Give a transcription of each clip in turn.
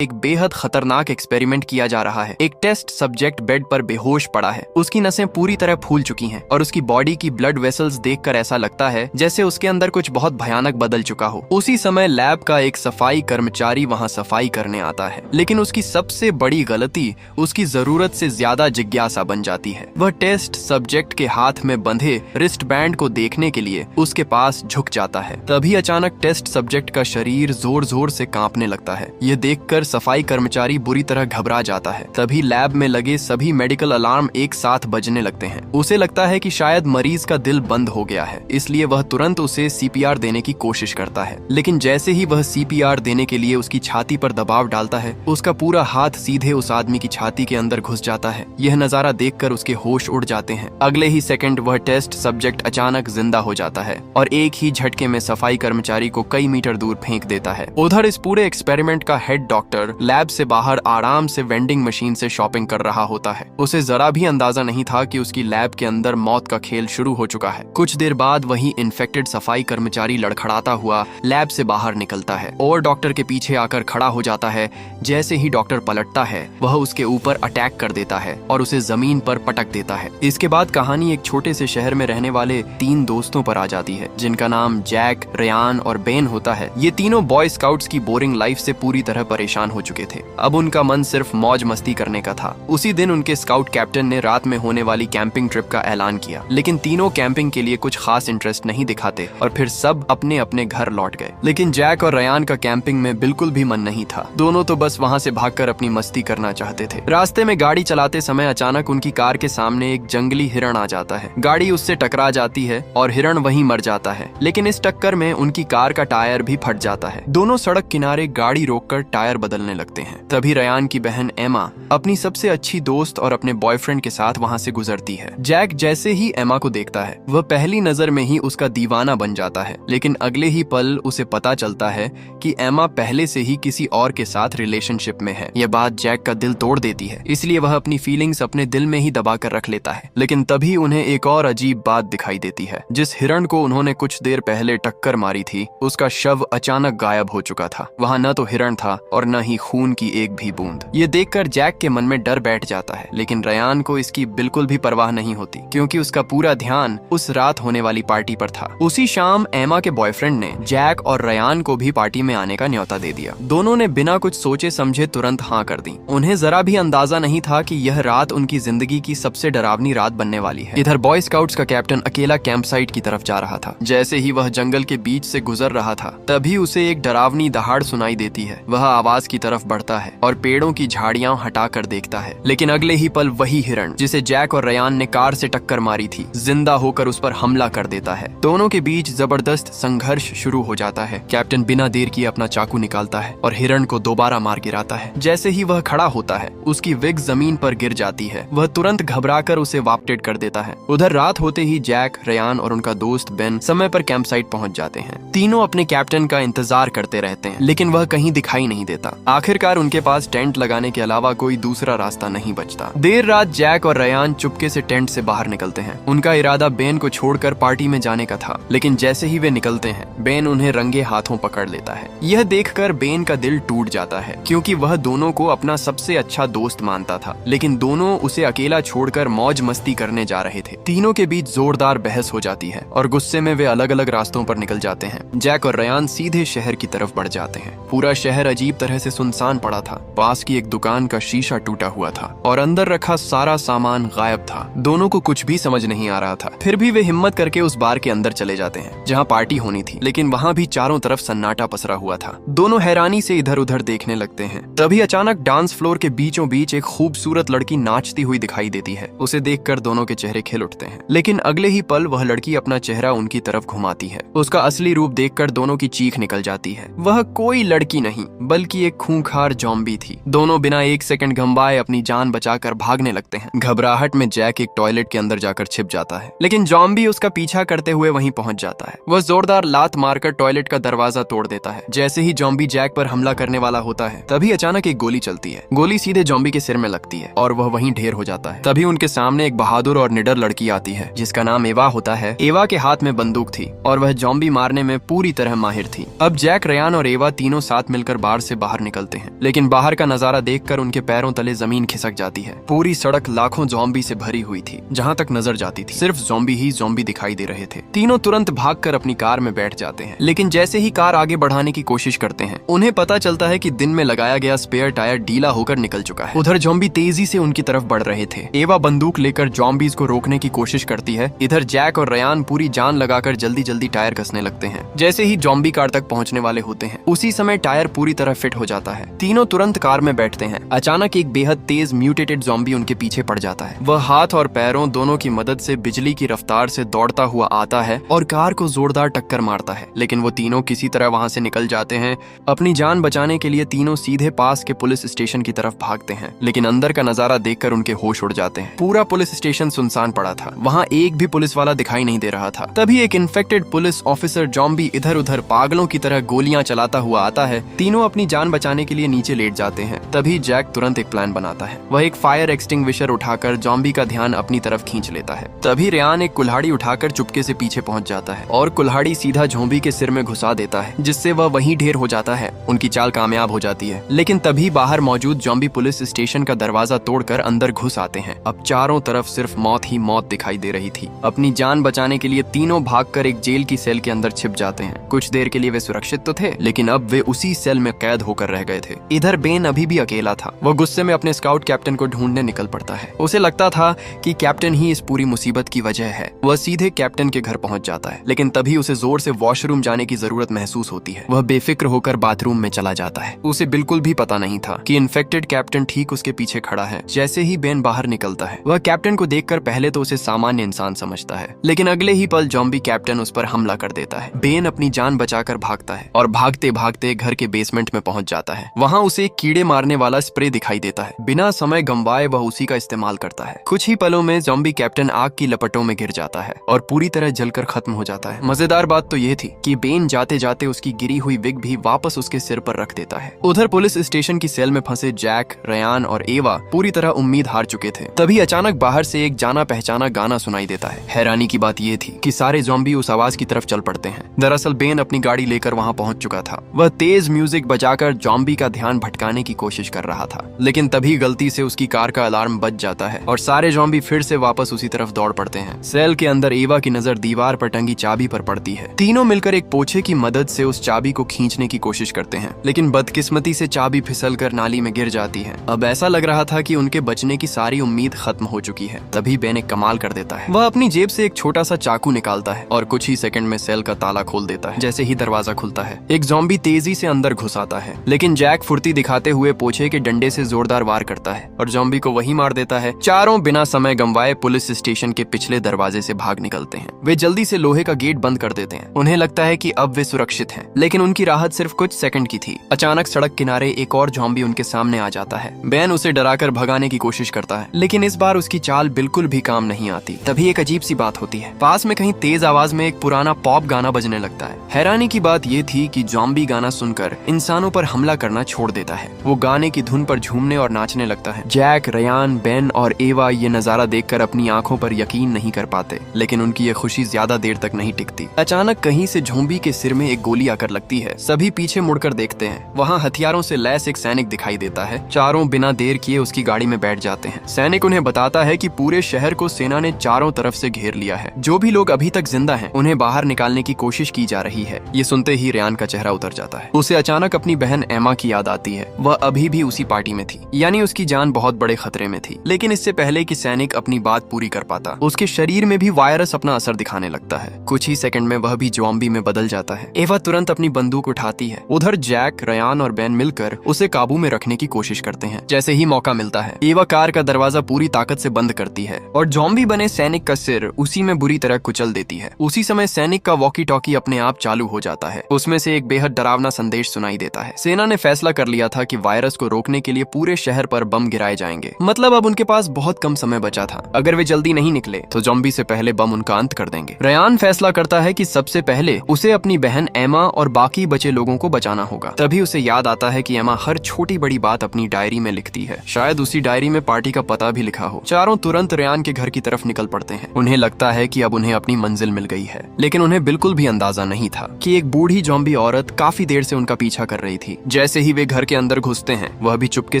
एक बेहद खतरनाक एक्सपेरिमेंट किया जा रहा है। एक टेस्ट सब्जेक्ट बेड पर बेहोश पड़ा है। उसकी नसें पूरी तरह फूल चुकी हैं और उसकी बॉडी की ब्लड वेसल्स देखकर ऐसा लगता है जैसे उसके अंदर कुछ बहुत भयानक बदल चुका हो। उसी समय लैब का एक सफाई कर्मचारी वहां सफाई करने आता है, लेकिन उसकी सबसे बड़ी गलती उसकी जरूरत से ज्यादा जिज्ञासा बन जाती है। वह टेस्ट सब्जेक्ट के हाथ में बंधे रिस्ट बैंड को देखने के लिए उसके पास झुक जाता है। तभी अचानक टेस्ट सब्जेक्ट का शरीर जोर जोर से कांपने लगता है। यह देखकर सफाई कर्मचारी बुरी तरह घबरा जाता है। तभी लैब में लगे सभी मेडिकल अलार्म एक साथ बजने लगते हैं। उसे लगता है कि शायद मरीज का दिल बंद हो गया है, इसलिए वह तुरंत उसे सीपीआर देने की कोशिश करता है। लेकिन जैसे ही वह सीपीआर देने के लिए उसकी छाती पर दबाव डालता है, उसका पूरा हाथ सीधे उस आदमी की छाती के अंदर घुस जाता है। यह नजारा देखकर उसके होश उड़ जाते हैं। अगले ही सेकंड वह टेस्ट सब्जेक्ट अचानक जिंदा हो जाता है और एक ही झटके में सफाई कर्मचारी को कई मीटर दूर फेंक देता है। उधर इस पूरे एक्सपेरिमेंट का हेड डॉक्टर लैब से बाहर आराम से वेंडिंग मशीन से शॉपिंग कर रहा होता है। उसे जरा भी अंदाजा नहीं था कि उसकी लैब के अंदर मौत का खेल शुरू हो चुका है। कुछ देर बाद वही इन्फेक्टेड सफाई कर्मचारी लड़खड़ाता हुआ लैब से बाहर निकलता है और डॉक्टर के पीछे आकर खड़ा हो जाता है। जैसे ही डॉक्टर पलटता है, वह उसके ऊपर अटैक कर देता है और उसे जमीन पर पटक देता है। इसके बाद कहानी एक छोटे से शहर में रहने वाले 3 दोस्तों पर आ जाती है, जिनका नाम जैक, रेयान और बेन होता है। ये तीनों बॉय स्काउट्स की बोरिंग लाइफ से पूरी तरह परेशान हो चुके थे। अब उनका मन सिर्फ मौज मस्ती करने का था। उसी दिन उनके स्काउट कैप्टन ने रात में होने वाली कैंपिंग ट्रिप का ऐलान किया, लेकिन तीनों कैंपिंग के लिए कुछ खास इंटरेस्ट नहीं दिखाते और फिर सब अपने अपने घर लौट गए। लेकिन जैक और रेयान का कैंपिंग में बिल्कुल भी मन नहीं था। दोनों तो बस वहाँ से भागकर अपनी मस्ती करना चाहते थे। रास्ते में गाड़ी चलाते समय अचानक उनकी कार के सामने एक जंगली हिरण आ जाता है। गाड़ी उससे टकरा जाती है और हिरण वहीं मर जाता है। लेकिन इस टक्कर में उनकी कार का टायर भी फट जाता है। दोनों सड़क किनारे गाड़ी रोककर टायर बदलने लगते हैं। तभी रेयान की बहन एमा अपनी सबसे अच्छी दोस्त और अपने बॉयफ्रेंड के साथ वहां से गुजरती है। जैक जैसे ही एमा को देखता है, वह पहली नजर में ही उसका दीवाना बन जाता है। लेकिन अगले ही पल उसे पता चलता है कि एमा पहले से ही किसी और के साथ रिलेशनशिप में है। यह बात जैक का दिल तोड़ देती है, इसलिए वह अपनी फीलिंग्स अपने दिल में ही दबा कर रख लेता है। लेकिन तभी उन्हें एक और अजीब बात दिखाई देती है। जिस हिरण को उन्होंने कुछ देर पहले टक्कर मारी थी, उसका शव अचानक गायब हो चुका था। वहाँ न तो हिरण था और न ही खून की एक भी बूंद। ये देखकर जैक के मन में डर बैठ जाता है, लेकिन रेयान को इसकी बिल्कुल भी परवाह नहीं होती, क्योंकि उसका पूरा ध्यान उस रात होने वाली पार्टी पर था। उसी शाम एमा के बॉयफ्रेंड ने जैक और रेयान को भी पार्टी में आने का न्योता दे दिया। दोनों ने बिना कुछ सोचे समझे तुरंत हाँ कर दी। उन्हें जरा भी अंदाजा नहीं था कि यह रात उनकी जिंदगी की सबसे डरावनी रात बनने वाली है। इधर बॉय स्काउट्स का कैप्टन अकेला कैंप साइट की तरफ जा रहा था। जैसे ही वह जंगल के बीच से गुजर रहा था, तभी उसे एक डरावनी दहाड़ सुनाई देती है। वह आवाज की तरफ बढ़ता है और पेड़ों की झाड़ियां हटाकर देखता है। लेकिन अगले ही पल वही हिरण, जिसे जैक और रेयान ने कार से टक्कर मारी थी, जिंदा होकर उस पर हमला कर देता है। दोनों के बीच जबरदस्त संघर्ष शुरू हो जाता है। कैप्टन बिना देर किए अपना चाकू निकालता है और हिरण को दोबारा मार गिराता है। जैसे ही वह खड़ा होता है, उसकी विग जमीन पर गिर जाती है। वह तुरंत घबराकर उसे वापटेड कर देता है। उधर रात होते ही जैक, रेयान और उनका दोस्त बेन समय पर कैंप साइट पहुंच जाते हैं। तीनों अपने कैप्टन का इंतजार करते रहते हैं, लेकिन वह कहीं दिखाई नहीं देता। आखिरकार उनके पास टेंट लगाने के अलावा कोई दूसरा रास्ता नहीं बचता। देर रात जैक और रेयान चुपके से टेंट से बाहर निकलते हैं। उनका इरादा बेन को छोड़कर पार्टी में जाने का था, लेकिन जैसे ही वे निकलते हैं, बेन उन्हें रंगे हाथों पकड़ लेता है। यह देखकर बेन का दिल टूट जाता है, क्योंकि वह दोनों को अपना सबसे अच्छा दोस्त मानता था। लेकिन दोनों उसे अकेला छोड़कर मौज मस्ती करने जा रहे थे। तीनों के बीच जोरदार बहस हो जाती है और गुस्से में वे अलग अलग रास्तों पर निकल जाते हैं। जैक और रेयान सीधे शहर की तरफ बढ़ जाते हैं। पूरा शहर अजीब तरह से सुनसान पड़ा था। पास की एक दुकान का शीशा टूटा हुआ था और अंदर रखा सारा सामान गायब था। दोनों को कुछ भी समझ नहीं आ रहा था। फिर भी वे हिम्मत करके उस बार के अंदर चले जाते हैं, जहाँ पार्टी होनी थी। लेकिन वहाँ भी चारों तरफ सन्नाटा पसरा हुआ था। दोनों हैरानी से इधर उधर देखने लगते हैं। तभी अचानक डांस फ्लोर के बीचों बीच एक खूबसूरत लड़की नाचती हुई दिखाई देती है। उसे देखकर दोनों के चेहरे खिल उठते हैं। लेकिन अगले ही पल वह लड़की अपना चेहरा उनकी तरफ घुमाती है। उसका असली रूप देखकर दोनों की चीख निकल जाती है। वह कोई लड़की नहीं, बल्कि एक खूंखार ज़ॉम्बी थी। दोनों बिना एक सेकंड घंबाए अपनी जान बचाकर भागने लगते हैं। घबराहट में जैक एक टॉयलेट के अंदर जाकर छिप जाता है, लेकिन ज़ॉम्बी उसका पीछा करते हुए वहीं पहुंच जाता है। वह जोरदार लात मारकर टॉयलेट का दरवाजा तोड़ देता है। जैसे ही ज़ॉम्बी जैक पर हमला करने वाला होता है, तभी अचानक एक गोली चलती है। गोली सीधे ज़ॉम्बी के सिर में लगती है और वह वहीं ढेर हो जाता है। तभी उनके सामने एक बहादुर और निडर लड़की आती है, जिसका नाम एवा होता है। एवा के हाथ में बंदूक थी और वह ज़ॉम्बी मारने में पूरी तरह माहिर थी। अब जैक, रेयान और एवा तीनों साथ मिलकर बार से बाहर निकलते हैं, लेकिन बाहर का नजारा देखकर उनके पैरों तले जमीन खिसक जाती है। पूरी सड़क लाखों ज़ॉम्बी से भरी हुई थी। जहाँ तक नजर जाती थी सिर्फ ज़ॉम्बी ही ज़ॉम्बी दिखाई दे रहे थे। तीनों तुरंत भागकर अपनी कार में बैठ जाते हैं, लेकिन जैसे ही कार आगे बढ़ाने की कोशिश करते हैं उन्हें पता चलता है कि दिन में लगाया गया स्पेयर टायर ढीला होकर निकल चुका है। उधर ज़ॉम्बी तेजी से उनकी तरफ बढ़ रहे थे। एवा बंदूक लेकर ज़ॉम्बीज़ को रोकने की कोशिश करती है। इधर जैक और रयान पूरी जान लगाकर जल्दी जल्दी टायर कसने लगते हैं। जैसे ही ज़ॉम्बी कार तक पहुंचने वाले होते हैं उसी समय टायर पूरी तरह फिट हो जाता है। तीनों तुरंत कार में बैठते हैं। अचानक एक बेहद तेज म्यूटेटेड ज़ॉम्बी उनके पीछे पड़ जाता है। वह हाथ और पैरों दोनों की मदद से बिजली की रफ्तार से दौड़ता हुआ आता है और कार को जोरदार टक्कर मारता है, लेकिन वो तीनों किसी तरह वहां से निकल जाते हैं। अपनी जान बचाने के लिए तीनों सीधे पास के पुलिस स्टेशन की तरफ भागते हैं, लेकिन अंदर का नजारा देखकर उनके होश उड़ जाते हैं। पूरा पुलिस स्टेशन सुनसान पड़ा था। वहाँ एक भी पुलिस वाला दिखाई नहीं दे रहा था। तभी एक इन्फेक्टेड पुलिस ऑफिसर ज़ॉम्बी इधर उधर पागलों की तरह गोलियां चलाता हुआ आता है। तीनों अपनी जान बचाने के लिए नीचे लेट जाते हैं। तभी जैक तुरंत एक प्लान बनाता है। वह एक फायर एक्सटिंग्विशर उठाकर ज़ॉम्बी का ध्यान अपनी तरफ खींच लेता है। तभी रेयान एक कुल्हाड़ी उठाकर चुपके से पीछे पहुंच जाता है और कुल्हाड़ी सीधा ज़ॉम्बी के सिर में घुसा देता है, जिससे वह वहीं ढेर हो जाता है। उनकी चाल कामयाब हो जाती है, लेकिन तभी बाहर मौजूद ज़ॉम्बी पुलिस स्टेशन का दरवाजा तोड़कर अंदर घुस आते हैं। अब चारों तरफ सिर्फ मौत ही मौत दिखाई दे रही थी। अपनी जान बचाने के लिए तीनों भागकर एक जेल की सेल के अंदर छिप जाते हैं। कुछ देर के लिए वे सुरक्षित तो थे, लेकिन अब वे उसी सेल में कैद होकर रह गए थे। इधर बेन अभी भी अकेला था। वो गुस्से में अपने स्काउट कैप्टन को ढूंढने निकल पड़ता है। उसे लगता था कि कैप्टन ही इस पूरी मुसीबत की वजह है। वह सीधे कैप्टन के घर पहुंच जाता है, लेकिन तभी उसे जोर से वॉशरूम जाने की जरूरत महसूस होती है। वह बेफिक्र होकर बाथरूम में चला जाता है। उसे बिल्कुल भी पता नहीं था कि इन्फेक्टेड कैप्टन ठीक उसके पीछे खड़ा है। जैसे ही बेन बाहर निकलता है वह कैप्टन को देखकर पहले तो उसे सामान्य इंसान समझता है, लेकिन अगले ही पल ज़ॉम्बी कैप्टन उस पर हमला कर देता है। बेन अपनी जान बचाकर भागता है और भागते भागते घर के बेसमेंट में पहुंच जाता है। वहाँ उसे एक कीड़े मारने वाला स्प्रे दिखाई देता है। बिना समय गंवाए वह उसी का इस्तेमाल करता है। कुछ ही पलों में ज़ॉम्बी कैप्टन आग की लपटों में गिर जाता है और पूरी तरह जलकर खत्म हो जाता है। मजेदार बात तो ये थी कि बेन जाते जाते उसकी गिरी हुई विग भी वापस उसके सिर पर रख देता है। उधर पुलिस स्टेशन की सेल में फंसे जैक, रयान और एवा पूरी तरह उम्मीद हार चुके थे। तभी अचानक बाहर से एक जाना पहचाना गाना सुनाई देता है। हैरानी की बात यह थी कि सारे ज़ॉम्बी उस आवाज की तरफ चल पड़ते हैं। दरअसल बेन अपनी गाड़ी लेकर वहां पहुंच चुका था। वह तेज म्यूजिक बजाकर ज़ॉम्बी का ध्यान भटकाने की कोशिश कर रहा था, लेकिन तभी गलती से उसकी कार का अलार्म बज जाता है और सारे ज़ॉम्बी फिर से वापस उसी तरफ दौड़ पड़ते हैं। सेल के अंदर एवा की नजर दीवार पर टंगी चाबी पर पड़ती है। तीनों मिलकर एक पोछे की मदद से उस चाबी को खींचने की कोशिश करते हैं, लेकिन बदकिस्मती से चाबी फिसलकर नाली में गिर जाती है। अब ऐसा लग रहा था कि उनके बचने की सारी उम्मीद खत्म हो चुकी है। तभी बेन एक कमाल कर देता है। वह अपनी जेब से एक छोटा सा चाकू निकालता है और कुछ ही सेकंड में सेल का ताला खोल देता है। जैसे ही दरवाजा खुलता है एक ज़ॉम्बी तेजी से अंदर घुस आता है, लेकिन जैक फुर्ती दिखाते हुए पोछे के डंडे से जोरदार वार करता है और ज़ॉम्बी को वही मार देता है। चारों बिना समय गंवाए पुलिस स्टेशन के पिछले दरवाजे से भाग निकलते हैं। वे जल्दी से लोहे का गेट बंद कर देते हैं। उन्हें लगता है कि अब वे सुरक्षित हैं, लेकिन उनकी राहत सिर्फ कुछ सेकंड की थी। अचानक सड़क किनारे एक और ज़ॉम्बी उनके सामने आ जाता है। बेन उसे डराकर भगाने की कोशिश करता है, लेकिन इस बार उसकी चाल बिल्कुल भी काम नहीं आती। तभी एक अजीब सी बात होती है। पास में कहीं तेज आवाज में एक पुराना पॉप गाना बजने लगता है। हैरानी की बात ये थी कि ज़ॉम्बी गाना सुनकर इंसानों पर हमला करना छोड़ देता है। वो गाने की धुन पर झूमने और नाचने लगता है। जैक, रयान, बेन और एवा ये नजारा देखकर अपनी आंखों पर यकीन नहीं कर पाते, लेकिन उनकी ये खुशी ज्यादा देर तक नहीं टिकती। अचानक कहीं से ज़ॉम्बी के सिर में एक गोली आकर लगती है। सभी पीछे मुड़कर देखते हैं। वहाँ हथियारों से लैस एक सैनिक दिखाई देता है। चारों बिना देर किए उसकी गाड़ी में बैठ जाते हैं। सैनिक उन्हें बताता है कि पूरे शहर को सेना ने चारों तरफ से घेर लिया है। जो भी लोग अभी तक जिंदा हैं, उन्हें बाहर निकालने की कोशिश की जा रही है। ये सुनते ही रेयान का चेहरा उतर जाता है। उसे अचानक अपनी बहन एमा की याद आती है। वह अभी भी उसी पार्टी में थी, यानी उसकी जान बहुत बड़े खतरे में थी। लेकिन इससे पहले कि सैनिक अपनी बात पूरी कर पाता, उसके शरीर में भी वायरस अपना असर दिखाने लगता है। कुछ ही सेकंड में वह भी ज़ॉम्बी में बदल जाता है। एवा तुरंत अपनी बंदूक उठाती है। उधर जैक, रयान और बेन मिलकर उसे काबू में रखने की कोशिश करते हैं। जैसे ही मौका मिलता है एवा कार का दरवाजा पूरी ताकत से बंद करती है और ज़ॉम्बी बने सैनिक का सिर उसी में बुरी तरह कुचल देती है। उसी समय सैनिक का वॉकी टॉकी अपने आप चालू हो जाता है। उसमें से एक बेहद डरावना संदेश सुनाई देता है। सेना ने फैसला कर लिया था कि वायरस को रोकने के लिए पूरे शहर पर बम गिराए जाएंगे। मतलब अब उनके पास बहुत कम समय बचा था। अगर वे जल्दी नहीं निकले तो ज़ॉम्बी से पहले बम उनका अंत कर देंगे। रयान फैसला करता है कि सबसे पहले उसे अपनी बहन एमा और बाकी बचे लोगों को बचाना होगा। तभी उसे याद आता है कि एमा हर छोटी बड़ी बात अपनी डायरी में लिखती है। शायद उसी डायरी में पार्टी का पता भी लिखा हो। चारों तुरंत रयान के घर की तरफ निकल पड़ते हैं। उन्हें लगता है कि अब उन्हें अपनी मंजिल मिल गई है, लेकिन उन्हें बिल्कुल भी अंदाजा नहीं था कि एक बूढ़ी ज़ॉम्बी औरत काफी देर से उनका पीछा कर रही थी। जैसे ही वे घर के अंदर घुसते हैं वह भी चुपके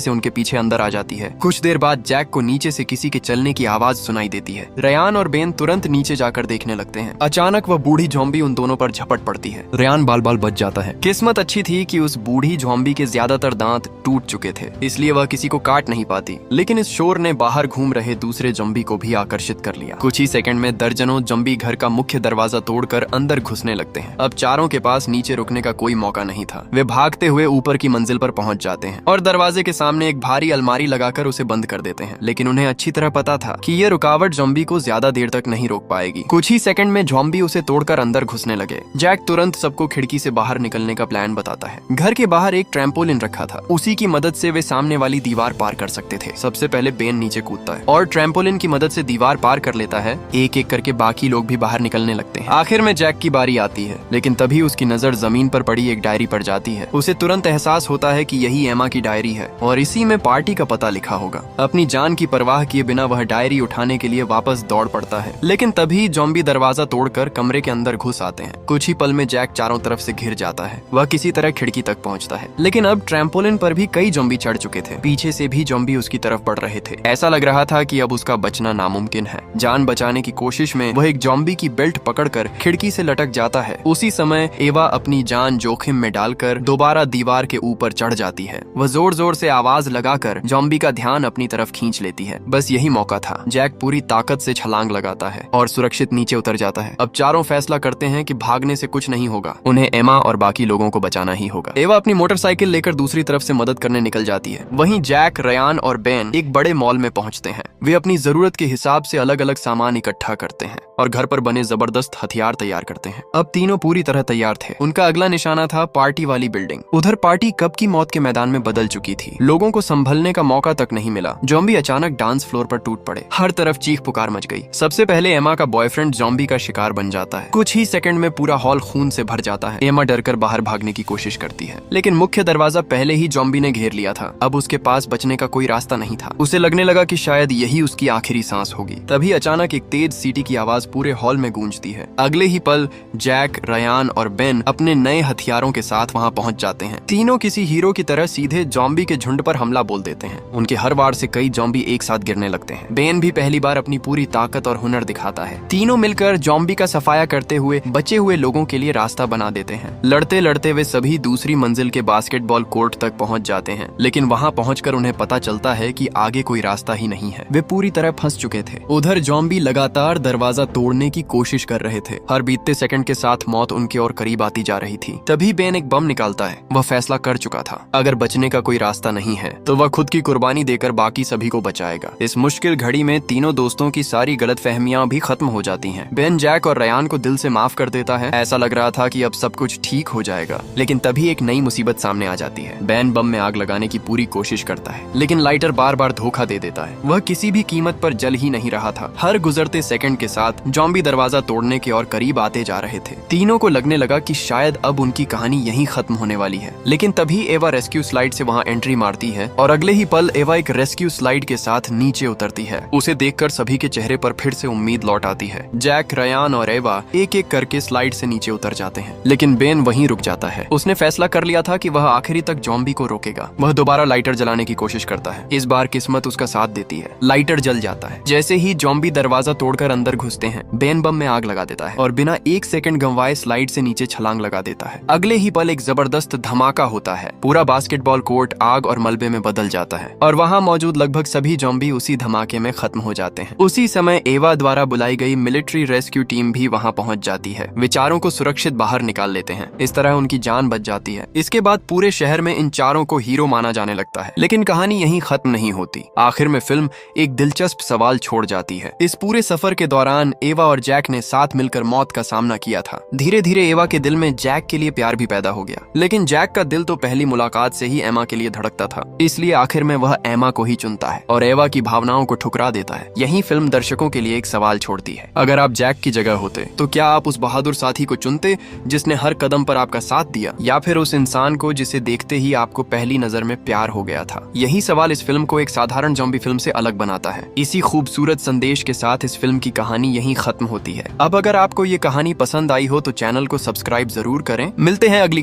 से उनके पीछे अंदर आ जाती है। कुछ देर बाद जैक को नीचे से किसी के चलने की आवाज सुनाई देती है। रयान और बेन तुरंत नीचे जाकर देखने लगते हैं। अचानक वह बूढ़ी ज़ॉम्बी उन दोनों पर झपट पड़ती है। रयान बाल बाल बच जाता है। किस्मत अच्छी थी कि उस बूढ़ी ज़ॉम्बी के ज्यादातर दांत टूट चुके थे, इसलिए वह किसी को काट नहीं पाती। लेकिन इस शोर ने बाहर घूम रहे दूसरे ज़ॉम्बी को भी आकर्षित कर लिया। कुछ ही सेकंड में दर्जनों ज़ॉम्बी घर का मुख्य दरवाजा तोड़कर अंदर घुसने लगते हैं। अब चारों के पास नीचे रुकने का कोई मौका नहीं था। वे भागते हुए ऊपर की मंजिल पर पहुंच जाते हैं और दरवाजे के सामने एक भारी अलमारी लगाकर उसे बंद कर देते हैं। लेकिन उन्हें अच्छी तरह पता था कि ये रुकावट ज़ॉम्बी को ज्यादा देर तक नहीं रोक पाएगी। कुछ ही सेकंड में ज़ॉम्बी उसे तोड़कर अंदर घुसने लगे। जैक तुरंत सबको खिड़की से बाहर निकलने का प्लान बताता है। घर के बाहर एक ट्रैम्पोलिन रखा था, उसी की मदद से वे सामने वाली दीवार पार कर सकते थे। सबसे पहले बेन नीचे कूदता है और ट्रैम्पोलिन की मदद से दीवार पार कर लेता है। एक एक करके बाकी लोग भी बाहर निकलने लगते हैं। आखिर में जैक की बारी आती है, लेकिन तभी उसकी नजर जमीन पर पड़ी एक डायरी पर जाती है। उसे तुरंत एहसास होता है कि यही एमा की डायरी है और इसी में पार्टी का पता लिखा होगा। अपनी जान की परवाह किए बिना वह डायरी उठाने के लिए वापस दौड़ पड़ता है, लेकिन तभी ज़ॉम्बी दरवाजा तोड़कर कमरे के अंदर घुस आते हैं। कुछ ही पल में जैक चारों तरफ से घिर जाता है। वह किसी तरह खिड़की तक पहुंचता है, लेकिन अब ट्रैम्पोलिन पर भी कई ज़ॉम्बी चढ़ चुके थे। पीछे से भी ज़ॉम्बी उसकी तरफ बढ़ रहे थे। ऐसा लग रहा था कि अब उसका बचना नामुमकिन है। जान बचाने की कोशिश में वह एक ज़ॉम्बी की बेल्ट पकड़कर खिड़की से लटक जाता है। उसी समय एवा अपनी जान जोखिम में डालकर दोबारा दीवार के ऊपर चढ़ जाती है। वह जोर जोर से आवाज लगाकर ज़ॉम्बी का ध्यान अपनी तरफ खींच लेती है। बस यही मौका था। जैक पूरी ताकत से छलांग लगाता है और सुरक्षित नीचे उतर जाता है। अब चारों फैसला करते हैं कि भागने से कुछ नहीं होगा, उन्हें एमा और बाकी लोगों को बचाना ही होगा। एवा अपनी मोटरसाइकिल लेकर दूसरी तरफ से मदद करने निकल जाती है। वहीं जैक, रयान और बेन एक बड़े मॉल में पहुंचते हैं। वे अपनी जरूरत के हिसाब से अलग अलग सामान इकट्ठा करते हैं और घर पर बने जबरदस्त हथियार तैयार करते हैं। अब तीनों पूरी तरह तैयार थे। उनका अगला निशाना था पार्टी वाली बिल्डिंग। उधर पार्टी कब की मौत के मैदान में बदल चुकी थी। लोगों को संभलने का मौका तक नहीं मिला। ज़ॉम्बी अचानक डांस फ्लोर पर टूट पड़े। हर तरफ चीख पुकार मच गई। सबसे पहले एमा का बॉयफ्रेंड ज़ॉम्बी का शिकार बन जाता है। कुछ ही सेकंड में पूरा हॉल खून से भर जाता है। एमा डरकर बाहर भागने की कोशिश करती है, लेकिन मुख्य दरवाजा पहले ही ज़ॉम्बी ने घेर लिया था। अब उसके पास बचने का कोई रास्ता नहीं था। उसे लगने लगा कि शायद यही उसकी आखिरी सांस होगी। तभी अचानक एक तेज सीटी की आवाज पूरे हॉल में गूंजती है। अगले ही पल जैक, रयान और बेन अपने नए हथियारों के साथ वहां पहुंच जाते हैं। तीनों किसी हीरो की तरह सीधे ज़ॉम्बी के झुंड पर हमला बोल देते हैं। उनके हर वार से कई ज़ॉम्बी एक साथ गिरने लगते हैं। बेन भी पहली बार अपनी पूरी ताकत और हुनर दिखाता है। तीनों मिलकर ज़ॉम्बी का सफाया करते हुए बचे हुए लोगों के लिए रास्ता बना देते हैं। लड़ते लड़ते वे सभी दूसरी मंजिल के बास्केटबॉल कोर्ट तक पहुंच जाते हैं, लेकिन वहां पहुंचकर उन्हें पता चलता है कि आगे कोई रास्ता ही नहीं है। वे पूरी तरह फंस चुके थे। उधर ज़ॉम्बी लगातार दरवाजा तोड़ने की कोशिश कर रहे थे। हर बीतते सेकंड के साथ मौत उनके और करीब आती जा रही थी। तभी बेन एक बम निकालता है। वह फैसला कर चुका था, अगर बचने का कोई रास्ता नहीं है तो वह खुद की कुर्बानी देकर बाकी सभी को बचाएगा। इस मुश्किल घड़ी में तीनों दोस्तों की सारी गलतफहमियां भी खत्म हो जाती हैं। बेन जैक और रयान को दिल से माफ कर देता है। ऐसा लग रहा था कि अब सब कुछ ठीक हो जाएगा, लेकिन तभी एक नई मुसीबत सामने आ जाती है। बेन बम में आग लगाने की पूरी कोशिश करता है, लेकिन लाइटर बार बार धोखा दे देता है। वह किसी भी कीमत पर जल ही नहीं रहा था। हर गुजरते सेकंड के साथ ज़ॉम्बी दरवाजा तोड़ने के और करीब आते जा रहे थे। तीनों को लगने लगा कि शायद अब उनकी कहानी यहीं खत्म होने वाली है, लेकिन तभी एवा रेस्क्यू स्लाइड से वहां एंट्री मारती है और अगले ही पल एवा एक रेस्क्यू स्लाइड के साथ नीचे उतरती है। उसे देखकर सभी के चेहरे पर फिर से उम्मीद लौट आती है। जैक, रयान और एवा एक एक करके स्लाइड से नीचे उतर जाते हैं, लेकिन बेन वहीं रुक जाता है। उसने फैसला कर लिया था कि वह आखिरी तक ज़ॉम्बी को रोकेगा। वह दोबारा लाइटर जलाने की कोशिश करता है। इस बार किस्मत उसका साथ देती है। लाइटर जल जाता है। जैसे ही ज़ॉम्बी दरवाजा तोड़कर अंदर घुसते हैं, बेन बम में आग लगा देता है और बिना एक सेकंड गंवाए स्लाइड से नीचे छलांग लगा देता है। अगले ही पल एक जबरदस्त धमाका होता है। पूरा बास्केटबॉल कोर्ट आग और मलबे में बदल जाता है और वहां मौजूद लगभग सभी ज़ॉम्बी उसी धमाके में खत्म हो जाते हैं। उसी समय एवा द्वारा बुलाई गई मिलिट्री रेस्क्यू टीम भी वहां पहुंच जाती है। वे चारों को सुरक्षित बाहर निकाल लेते हैं। इस तरह उनकी जान बच जाती है। इसके बाद पूरे शहर में इन चारों को हीरो माना जाने लगता है। लेकिन कहानी यहीं खत्म नहीं होती। आखिर में फिल्म एक दिलचस्प सवाल छोड़ जाती है। इस पूरे सफर के दौरान एवा और जैक ने साथ मिलकर मौत का सामना किया था। धीरे धीरे एवा के दिल में जैक के लिए प्यार भी पैदा हो गया, लेकिन जैक का दिल तो पहली मुलाकात से ही एमा के लिए धड़कता था। इसलिए आखिर में वह एमा को ही चुनता है और एवा की भावनाओं को ठुकरा देता है। यही फिल्म दर्शकों के लिए एक सवाल छोड़ती है। अगर आप जैक की जगह होते तो क्या आप उस बहादुर साथी को चुनते जिसने हर कदम पर आपका साथ दिया, या फिर उस इंसान को जिसे देखते ही आपको पहली नजर में प्यार हो गया था? यही सवाल इस फिल्म को एक साधारण ज़ॉम्बी फिल्म से अलग बनाता है। इसी खूबसूरत संदेश के साथ इस फिल्म की कहानी यहीं खत्म होती है। अब अगर आपको ये कहानी पसंद आई हो तो चैनल को सब्सक्राइब जरूर करें। मिलते हैं अगली